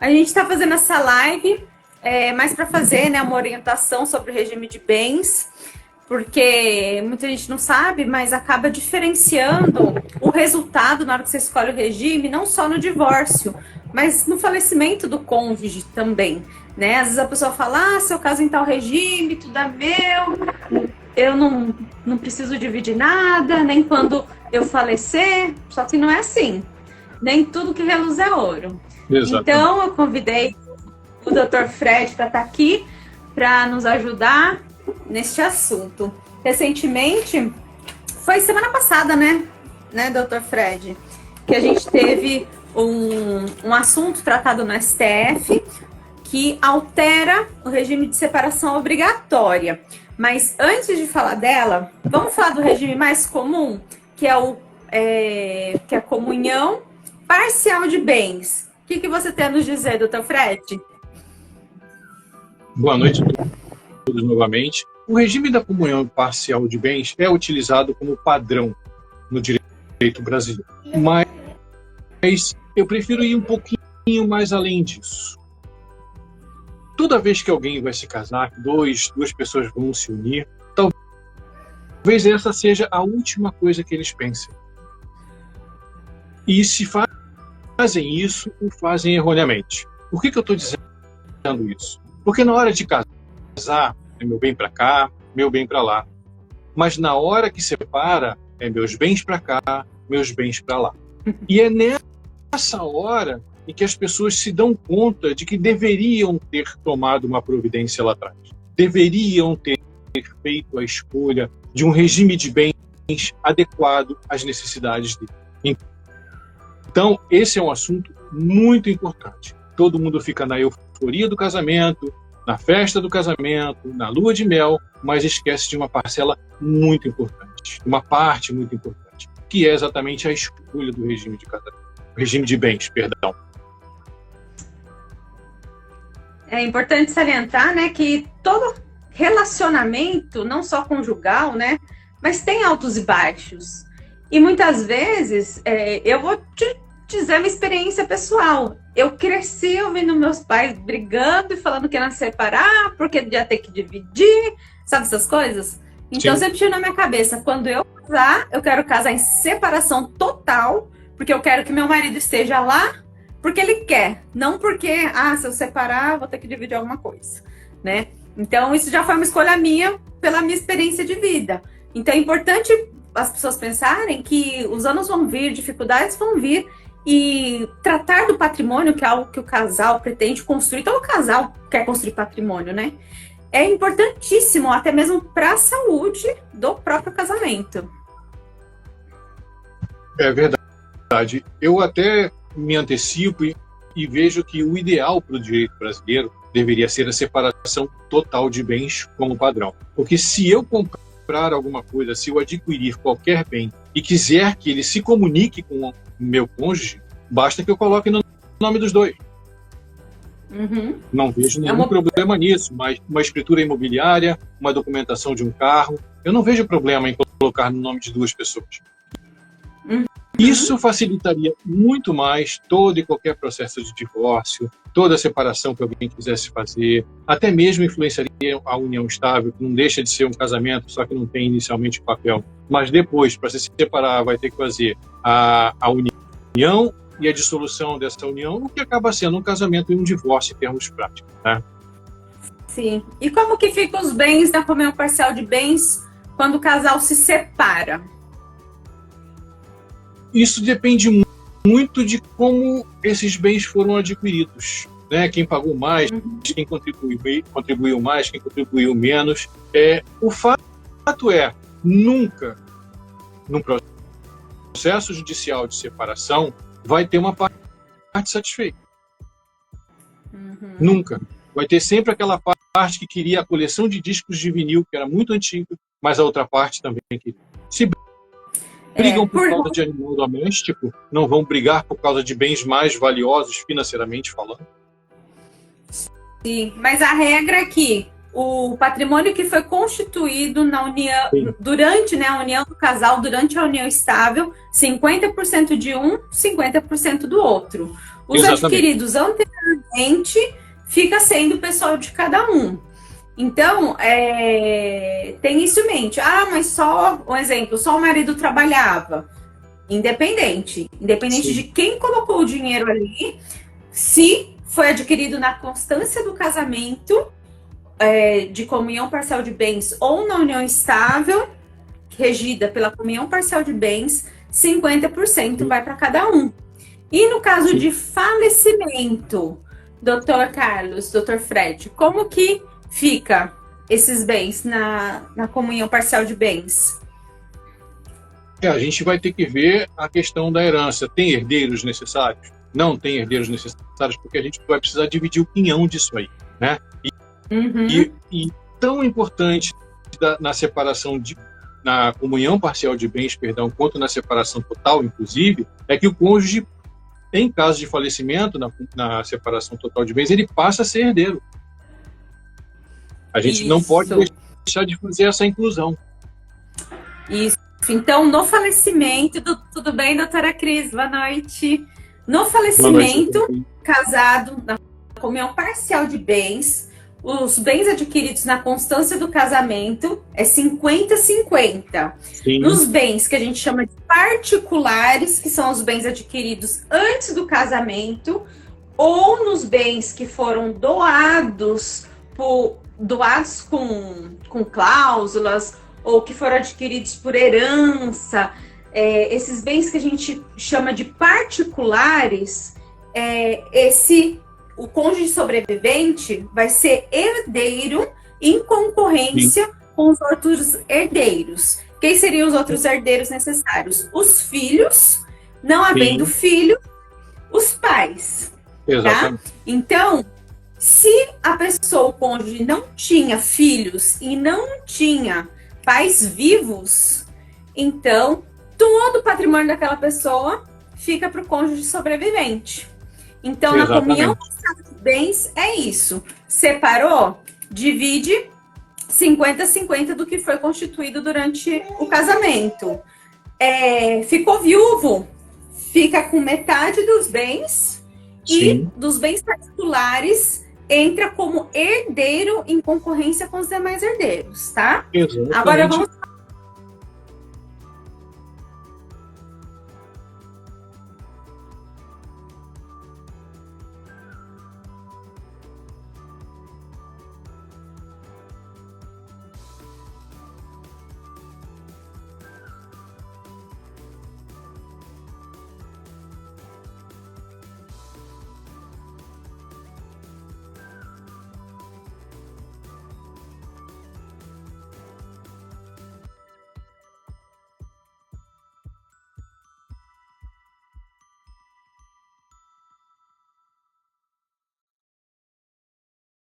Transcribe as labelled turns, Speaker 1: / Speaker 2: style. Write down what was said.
Speaker 1: A gente está fazendo essa live mais para fazer, né, uma orientação sobre o regime de bens, porque muita gente não sabe, mas acaba diferenciando o resultado na hora que você escolhe o regime, não só no divórcio, mas no falecimento do cônjuge também, né? Às vezes a pessoa fala, seu caso em tal regime, tudo é meu, eu não preciso dividir nada, nem quando eu falecer, só que não é assim. Nem tudo que reluz é ouro.
Speaker 2: Exatamente.
Speaker 1: Então, eu convidei o Dr. Fred para estar aqui, para nos ajudar neste assunto. Recentemente, foi semana passada, né, Dr. Fred, que a gente teve um assunto tratado no STF que altera o regime de separação obrigatória. Mas antes de falar dela, vamos falar do regime mais comum, que é a comunhão parcial de bens. O que você tem a nos dizer, doutor Fred?
Speaker 2: Boa noite a todos novamente. O regime da comunhão parcial de bens é utilizado como padrão no direito brasileiro. Mas eu prefiro ir um pouquinho mais além disso. Toda vez que alguém vai se casar, duas pessoas vão se unir, talvez essa seja a última coisa que eles pensem. E se fazem isso, o fazem erroneamente. Por que eu estou dizendo isso? Porque na hora de casar, é meu bem para cá, meu bem para lá. Mas na hora que separa, é meus bens para cá, meus bens para lá. E é nessa hora em que as pessoas se dão conta de que deveriam ter tomado uma providência lá atrás. Deveriam ter feito a escolha de um regime de bens adequado às necessidades dele. Então, esse é um assunto muito importante. Todo mundo fica na euforia do casamento, na festa do casamento, na lua de mel, mas esquece de uma parcela muito importante, uma parte muito importante, que é exatamente a escolha do regime de casamento, regime de bens, perdão.
Speaker 1: É importante salientar, né, que todo relacionamento, não só conjugal, né, mas tem altos e baixos. E muitas vezes, eu vou te dizer uma experiência pessoal. Eu cresci ouvindo meus pais brigando e falando que ia separar, porque ia ter que dividir, sabe essas coisas? Então,
Speaker 2: Sim.
Speaker 1: sempre tinha na minha cabeça, quando eu casar, eu quero casar em separação total, porque eu quero que meu marido esteja lá, porque ele quer, não porque, se eu separar, vou ter que dividir alguma coisa, né? Então, isso já foi uma escolha minha, pela minha experiência de vida. Então, é importante as pessoas pensarem que os anos vão vir, dificuldades vão vir, e tratar do patrimônio, que é algo que o casal pretende construir, todo casal quer construir patrimônio, né? É importantíssimo, até mesmo para a saúde do próprio casamento.
Speaker 2: É verdade. Eu até me antecipo e vejo que o ideal para o direito brasileiro deveria ser a separação total de bens como padrão. Porque se eu comprar alguma coisa, se eu adquirir qualquer bem e quiser que ele se comunique com o meu cônjuge, basta que eu coloque no nome dos dois.
Speaker 1: Uhum.
Speaker 2: Não vejo nenhum problema nisso, mas uma escritura imobiliária, uma documentação de um carro, eu não vejo problema em colocar no nome de duas pessoas.
Speaker 1: Uhum.
Speaker 2: Isso facilitaria muito mais todo e qualquer processo de divórcio, toda a separação que alguém quisesse fazer, até mesmo influenciaria a união estável, que não deixa de ser um casamento, só que não tem inicialmente papel. Mas depois, para se separar, vai ter que fazer a união e a dissolução dessa união, o que acaba sendo um casamento e um divórcio em termos práticos, né?
Speaker 1: Sim. E como que ficam os bens da comunhão parcial de bens quando o casal se separa?
Speaker 2: Isso depende muito de como esses bens foram adquiridos, né? Quem pagou mais, quem contribuiu mais, quem contribuiu menos. O fato é, nunca, num processo judicial de separação, vai ter uma parte satisfeita. Nunca. Vai ter sempre aquela parte que queria a coleção de discos de vinil, que era muito antiga, mas a outra parte também queria. Se brigam por causa de animal doméstico, não vão brigar por causa de bens mais valiosos, financeiramente falando.
Speaker 1: Sim, mas a regra é que o patrimônio que foi constituído na união, durante, né, a união do casal, durante a união estável, 50% de um, 50% do outro. Os
Speaker 2: Exatamente.
Speaker 1: adquiridos anteriormente fica sendo o pessoal de cada um. Então, tem isso em mente. Ah, mas só, um exemplo, só o marido trabalhava. Independente
Speaker 2: Sim.
Speaker 1: de quem colocou o dinheiro ali, se foi adquirido na constância do casamento, de comunhão parcial de bens ou na união estável, regida pela comunhão parcial de bens, 50% vai para cada um. E no caso
Speaker 2: Sim.
Speaker 1: de falecimento, doutor Carlos, doutor Fred, como que fica esses bens na comunhão parcial de bens?
Speaker 2: A gente vai ter que ver a questão da herança. Tem herdeiros necessários? Não tem herdeiros necessários, porque a gente vai precisar dividir o quinhão disso aí, né? E tão importante na separação na comunhão parcial de bens, perdão, quanto na separação total, inclusive, é que o cônjuge, em caso de falecimento, na separação total de bens, ele passa a ser herdeiro. A gente não pode deixar de fazer essa inclusão.
Speaker 1: Isso. Então, no falecimento, tudo bem, doutora Cris? Boa noite. No falecimento, casado na comunhão parcial de bens, os bens adquiridos na constância do casamento é 50-50. Nos bens que a gente chama de particulares, que são os bens adquiridos antes do casamento, ou nos bens que foram doados com cláusulas, ou que foram adquiridos por herança, esses bens que a gente chama de particulares, o cônjuge sobrevivente vai ser herdeiro em concorrência com os outros herdeiros. Quem seriam os outros herdeiros necessários? Os filhos, não havendo filho, os pais.
Speaker 2: Exatamente.
Speaker 1: Tá? Então, se a pessoa, o cônjuge, não tinha filhos e não tinha pais vivos, então todo o patrimônio daquela pessoa fica para o cônjuge sobrevivente. Então, na comunhão de bens, é isso. Separou, divide 50-50 do que foi constituído durante o casamento. Ficou viúvo, fica com metade dos bens. E dos bens particulares entra como herdeiro em concorrência com os demais herdeiros, tá?
Speaker 2: Exatamente.
Speaker 1: Agora vamos